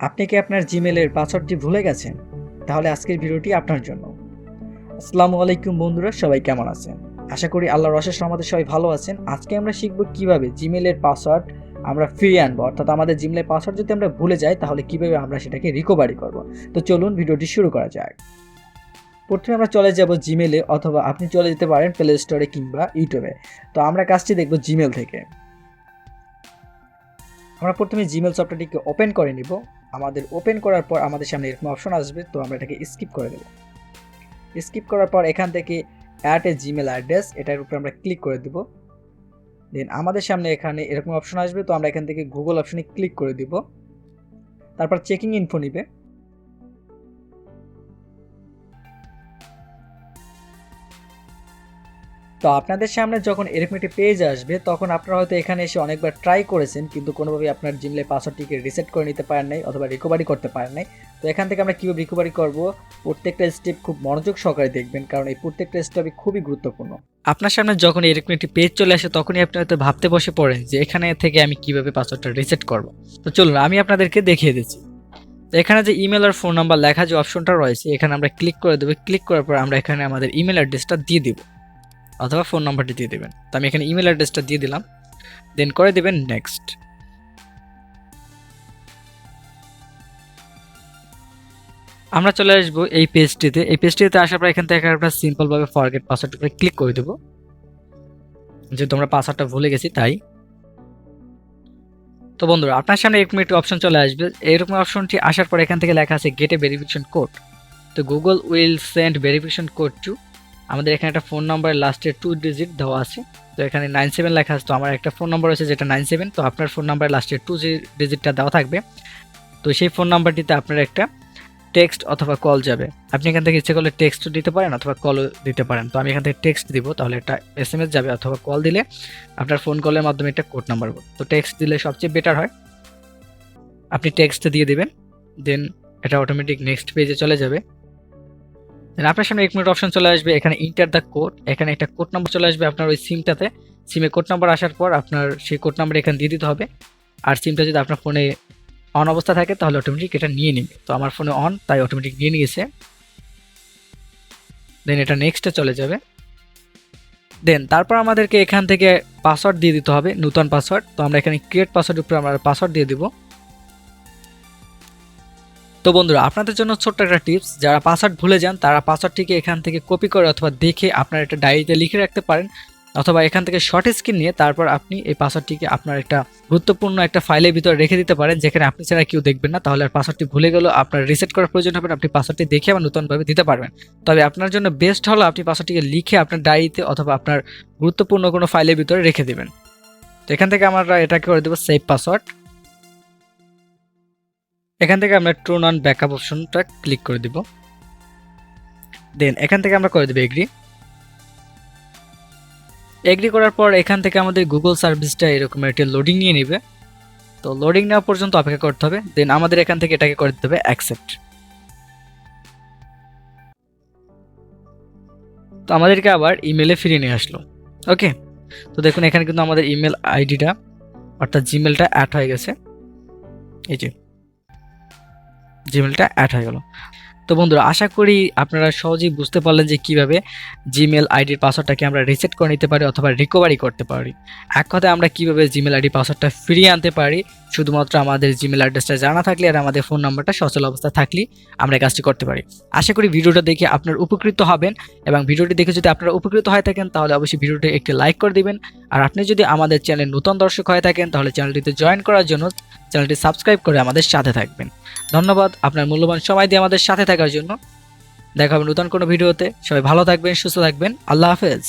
আপনি কি আপনার জিমেলের পাসওয়ার্ডটি ভুলে গেছেন? তাহলে আজকের ভিডিওটি আপনার জন্য। আসসালামু আলাইকুম বন্ধুরা, সবাই কেমন আছেন? আশা করি আল্লাহর অশেষ রহমতে সবাই ভালো আছেন। আজকে আমরা শিখব কিভাবে জিমেলের পাসওয়ার্ড আমরা ফিরিয়ে আনবো, অর্থাৎ আমাদের জিমেলের পাসওয়ার্ড যদি আমরা ভুলে যাই তাহলে কিভাবে আমরা সেটাকে রিকভারি করব। তো চলুন ভিডিওটি শুরু করা যাক। প্রথমে আমরা চলে যাব জিমেলে, অথবা আপনি চলে যেতে পারেন প্লে স্টোরে কিংবা ইউটিউবে। তো আমরা কাজটি দেখব জিমেল থেকে। আমরা প্রথমে জিমেল সফটওয়্যারটিকে ওপেন করে নিব। আমাদের ওপেন করার পর আমাদের সামনে এরকম অপশন আসবে, তো আমরা এটাকে স্কিপ করে দেব। স্কিপ করার পর এখান থেকে অ্যাড এ জিমেল অ্যাড্রেস, এটার উপরে আমরা ক্লিক করে দেব। দেন আমাদের সামনে এখানে এরকম অপশন আসবে, তো আমরা এখান থেকে গুগল অপশনে ক্লিক করে দিব। তারপর চেকিং ইনফো নিবে। তো আপনাদের সামনে যখন এরকম একটি পেজ আসবে তখন আপনারা হয়তো এখানে এসে অনেকবার ট্রাই করেছেন, কিন্তু কোনোভাবেই আপনার জিমেলের পাসওয়ার্ডটিকে রিসেট করে নিতে পারেন নাই অথবা রিকভারি করতে পারেন নাই। তো এখান থেকে আমরা কীভাবে রিকভারি করব, প্রত্যেকটা স্টেপ খুব মনোযোগ সহকারে দেখবেন, কারণ এই প্রত্যেকটা স্টেপই খুবই গুরুত্বপূর্ণ। আপনার সামনে যখন এরকম একটি পেজ চলে আসে তখনই আপনি হয়তো ভাবতে বসে পড়েন যে এখানে থেকে আমি কিভাবে পাসওয়ার্ডটা রিসেট করব। তো চলুন আমি আপনাদেরকে দেখিয়ে দিচ্ছি। তো এখানে যে ইমেল আর ফোন নাম্বার লেখা যে অপশনটা রয়েছে এখানে আমরা ক্লিক করে দেবো। ক্লিক করার পর আমরা এখানে আমাদের ইমেল অ্যাড্রেসটা দিয়ে দিব অথবা ফোন নাম্বারটি দিয়ে দেবেন। তো আমি এখানে ইমেল অ্যাড্রেসটা দিয়ে দিলাম, দেন করে দেবেন নেক্সট। আমরা চলে আসবো এই পেজটিতে। এই পেজটিতে আসার পর এখান থেকে আমরা সিম্পলভাবে ফরগেট পাসওয়ার্ড উপরে ক্লিক করে দেবো, যেহেতু আমরা পাসওয়ার্ডটা ভুলে গেছি তাই। তো বন্ধুরা আপনার সামনে এরকম একটি অপশন চলে আসবে। এরকম অপশনটি আসার পর এখান থেকে লেখা আছে গেট এ ভেরিফিকেশন কোড। তো Google will send verification code to, আমাদের এখানে একটা ফোন নাম্বারের লাস্টে 2 ডিজিট দেওয়া আছে। তো এখানে 97 লেখা আছে, তো আমার একটা ফোন নাম্বার আছে যেটা 97। তো আপনার ফোন নাম্বারের লাস্টে 2 ডিজিটটা দেওয়া থাকবে। তো সেই ফোন নাম্বারটিতে আপনার একটা টেক্সট অথবা কল যাবে। আপনি এখান থেকে ইচ্ছে করলে টেক্সট দিতে পারেন অথবা কলও দিতে পারেন। তো আমি এখান থেকে টেক্সট দিব, তাহলে একটা SMS যাবে, অথবা কল দিলে আপনার ফোন কলের মাধ্যমে একটা কোড নাম্বার। তো টেক্সট দিলে সবচেয়ে বেটার হয়, আপনি টেক্সট দিয়ে দিবেন। দেন এটা অটোমেটিক নেক্সট পেজে চলে যাবে। আপনার সামনে 1 মিনিট অপশন চলে আসবে, এখানে ইন্টার দ্য কোড, এখানে একটা কোড নাম্বার চলে আসবে আপনার ওই সিমটাতে। সিমে কোড নাম্বার আসার পর আপনার সেই কোড নাম্বার এখানে দিয়ে দিতে হবে। আর সিমটা যদি আপনার ফোনে অন অবস্থা থাকে তাহলে অটোমেটিক এটা নিয়ে নেবে। তো আমার ফোনে অন, তাই অটোমেটিক নিয়ে নিয়েছে। দেন এটা নেক্সটে চলে যাবে। দেন তারপর আমাদেরকে এখান থেকে পাসওয়ার্ড দিয়ে দিতে হবে, নতুন পাসওয়ার্ড। তো আমরা এখানে ক্রিয়েট পাসওয়ার্ডের উপরে আমরা পাসওয়ার্ড দিয়ে দিব। তো বন্ধুরা আপনাদের জন্য ছোট্ট একটা টিপস, যারা পাসওয়ার্ড ভুলে যান তারা পাসওয়ার্ডটিকে এখান থেকে কপি করে অথবা দেখে আপনার একটা ডায়েরিতে লিখে রাখতে পারেন, অথবা এখান থেকে শর্ট স্ক্রিন নিয়ে তারপর আপনি এই পাসওয়ার্ডটিকে আপনার একটা গুরুত্বপূর্ণ একটা ফাইলের ভিতরে রেখে দিতে পারেন, যেখানে আপনি ছাড়া কেউ দেখবেন না। তাহলে আর পাসওয়ার্ডটি ভুলে গেলেও আপনার রিসেট করার প্রয়োজন হবে না, আপনি পাসওয়ার্ডটি দেখে আবার নতুনভাবে দিতে পারবেন। তবে আপনার জন্য বেস্ট হলো আপনি পাসওয়ার্ডটিকে লিখে আপনার ডায়েরিতে অথবা আপনার গুরুত্বপূর্ণ কোনো ফাইলের ভিতরে রেখে দেবেন। তো এখান থেকে আমরা এটাকে করে দেবো সেভ পাসওয়ার্ড। এখান থেকে আমরা ট্রুন অন ব্যাকআপ অপশনটা ক্লিক করে দিব। দেন এখান থেকে আমরা করে দেবো এগ্রি করার পর এখান থেকে আমাদের গুগল সার্ভিসটা এরকম একটা লোডিং নিয়ে নেবে। তো লোডিং নেওয়া পর্যন্ত অপেক্ষা করতে হবে। দেন আমাদের এখান থেকে এটাকে করে দিতে হবে অ্যাকসেপ্ট। তো আমাদেরকে আবার ইমেলে ফিরিয়ে নিয়ে আসলো। ওকে, তো দেখুন এখানে কিন্তু আমাদের ইমেল আইডিটা অর্থাৎ জিমেলটা অ্যাড হয়ে গেছে। এই যে জিমেলটা অ্যাড হয়ে গেল। তো বন্ধুরা আশা করি আপনারা সহজেই বুঝতে পারলেন যে কিভাবে জিমেল আইডির পাসওয়ার্ডটাকে আমরা রিসেট করে নিতে পারি অথবা রিকভারি করতে পারি। এক কথায় আমরা কিভাবে জিমেল আইডি পাসওয়ার্ডটা ফিরিয়ে আনতে পারি, শুধুমাত্র আমাদের জিমেল অ্যাড্রেসটা জানা থাকলে আর আমাদের ফোন নাম্বারটা সচল অবস্থায় থাকলেই আমরা এই কাজটি করতে পারি। আশা করি ভিডিওটা দেখে আপনার উপকৃত হবেন, এবং ভিডিওটি দেখে যদি আপনারা উপকৃত হয়ে থাকেন তাহলে অবশ্যই ভিডিওটি একটি লাইক করে দিবেন। আর আপনি যদি আমাদের চ্যানেল নতুন দর্শক হয়ে থাকেন তাহলে চ্যানেলটিতে জয়েন করার জন্য চ্যানেলটি সাবস্ক্রাইব করে আমাদের সাথে থাকবেন। ধন্যবাদ আপনার মূল্যবান সময় দিয়ে আমাদের সাথে থাকার জন্য। দেখা হবে নতুন কোনো ভিডিওতে। সবাই ভালো থাকবেন, সুস্থ থাকবেন। আল্লাহ হাফেজ।